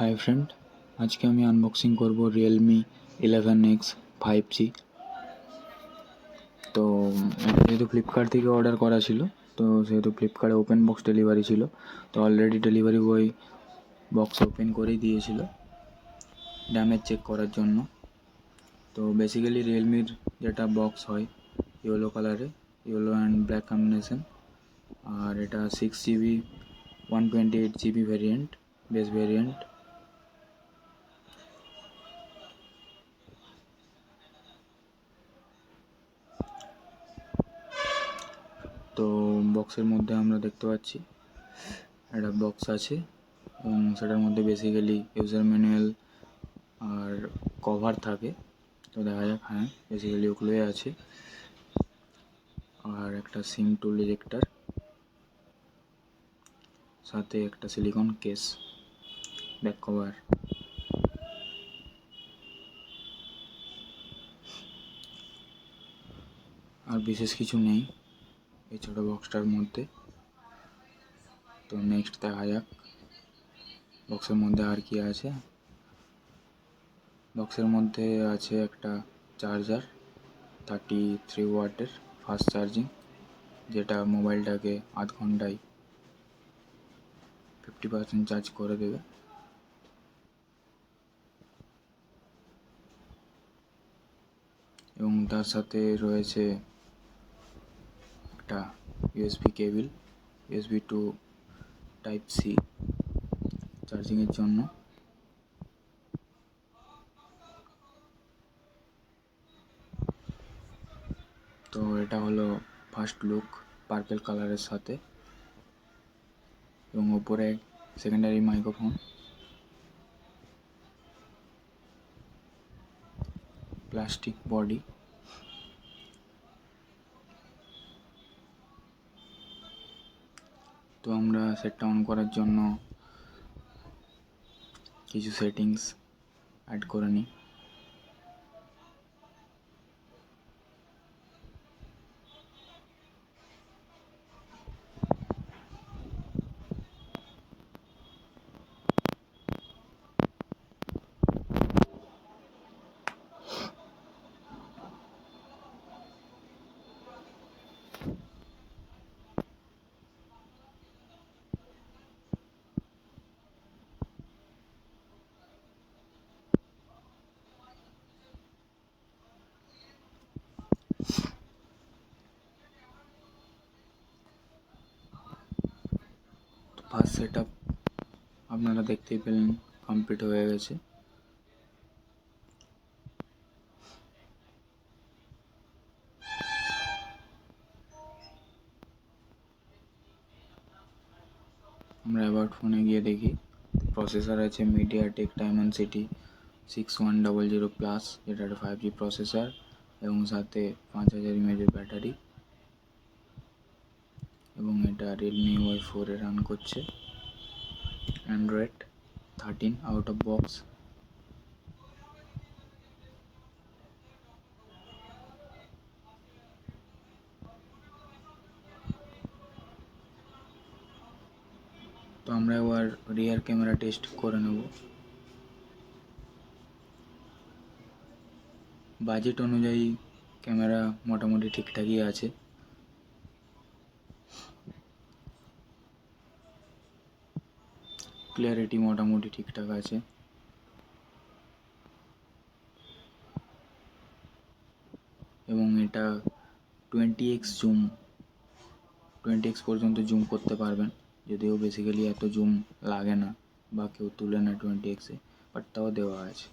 Hi friend, আজকে আমি unboxing করব রিয়েলমি 11X 5G। তো এটা যেহেতু ফ্লিপকার্ট থেকে অর্ডার করা ছিল, তো সেহেতু ফ্লিপকার্টে ওপেন বক্স ডেলিভারি ছিল। তো already delivery boy box open করেই দিয়েছিল ড্যামেজ চেক করার জন্য। তো বেসিক্যালি রিয়েলমির যেটা বক্স হয় ইয়েলো কালারে, ইয়েলো অ্যান্ড ব্ল্যাক কম্বিনেশন, আর এটা 6GB 128GB variant, base variant. তো বক্সের মধ্যে আমরা দেখতে পাচ্ছি একটা বক্স আছে এবং সেটার মধ্যে বেসিক্যালি ইউজার ম্যানুয়াল আর কভার থাকে। তো দেখা যাক, হ্যাঁ বেসিক্যালি ওগুলোই আছে, আর একটা সিম টুল ইজেক্টার, সাথে একটা সিলিকন কেস, ব্যাক কভার। আর বিশেষ কিছু নেই এই ছোটো বক্সটার মধ্যে। তো নেক্সট দেখা যাক বক্সের মধ্যে আর কি আছে। বক্সের মধ্যে আছে একটা চার্জার 33 ওয়াটের ফাস্ট চার্জিং, যেটা মোবাইলটাকে আধ ঘন্টায় 50% চার্জ করে দেবে। এবং তার সাথে রয়েছে একটা USB cable, USB to type C চার্জিংয়ের জন্য। তো এটা হলো ফার্স্ট লুক পার্পল কালারের সাথে, এবং ওপরে সেকেন্ডারি মাইক্রোফোন, প্লাস্টিক বডি। তো আমরা সেটটা অন করার জন্য কিছু সেটিংস অ্যাড করে নিই। ফার্স্ট সেট আপ আপনারা দেখতেই পেলেন কমপ্লিট হয়ে গেছে। আমরা অ্যাবাউট ফোনে গিয়ে দেখি প্রসেসর আছে মিডিয়াটেক ডায়মেনসিটি 6100+, যেটা একটা 5G প্রসেসর, এবং সাথে 5000 mAh ব্যাটারি, এবং এটা রিয়েলমি Y4 এ রান করছে, অ্যান্ড্রয়েড 13 আউট অফ বক্স। তো আমরা এবার রিয়ার ক্যামেরা টেস্ট করে নেব। বাজেট অনুযায়ী ক্যামেরা মোটামুটি ঠিকঠাকই আছে। ক্লিয়ারিটি মোটামুটি ঠিকঠাক আছে, এবং এটা 20x পর্যন্ত জুম করতে পারবেন, যদিও বেসিক্যালি এত জুম লাগে না বা কেউ তুলে না 20x-এ, বাট তাও দেওয়া আছে।